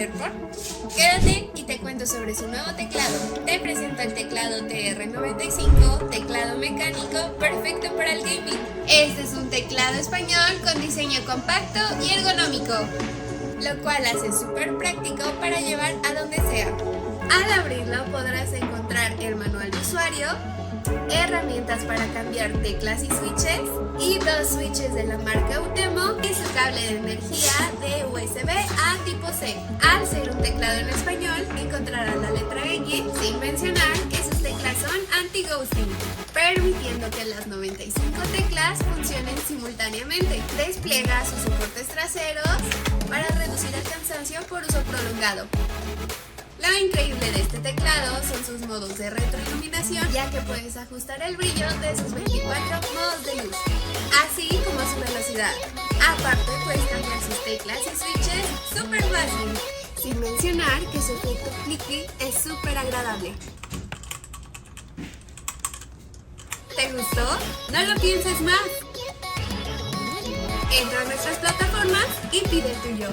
AirPod? Quédate y te cuento sobre su nuevo teclado. Te presento el teclado TR95, teclado mecánico perfecto para el gaming. Este es un teclado español con diseño compacto y ergonómico, lo cual hace súper práctico para llevar a donde sea. Al abrirlo podrás encontrar el manual de usuario, herramientas para cambiar teclas y switches, y dos switches de la marca Utemo y su cable de energía de USB a tipo C. Al ser un teclado en español encontrarás la letra Ñ, sin mencionar que sus teclas son anti-ghosting, permitiendo que las 95 teclas funcionen simultáneamente. Despliega sus soportes traseros para reducir el cansancio por uso prolongado. Lo increíble de este teclado son sus modos de retroiluminación, ya que puedes ajustar el brillo de sus 24 modos de luz, así como su velocidad. Aparte puedes cambiar sus teclas y switches súper fácil, sin mencionar que su efecto clicky es súper agradable. ¿Te gustó? No lo pienses más. Entra a nuestras plataformas y pide el tuyo.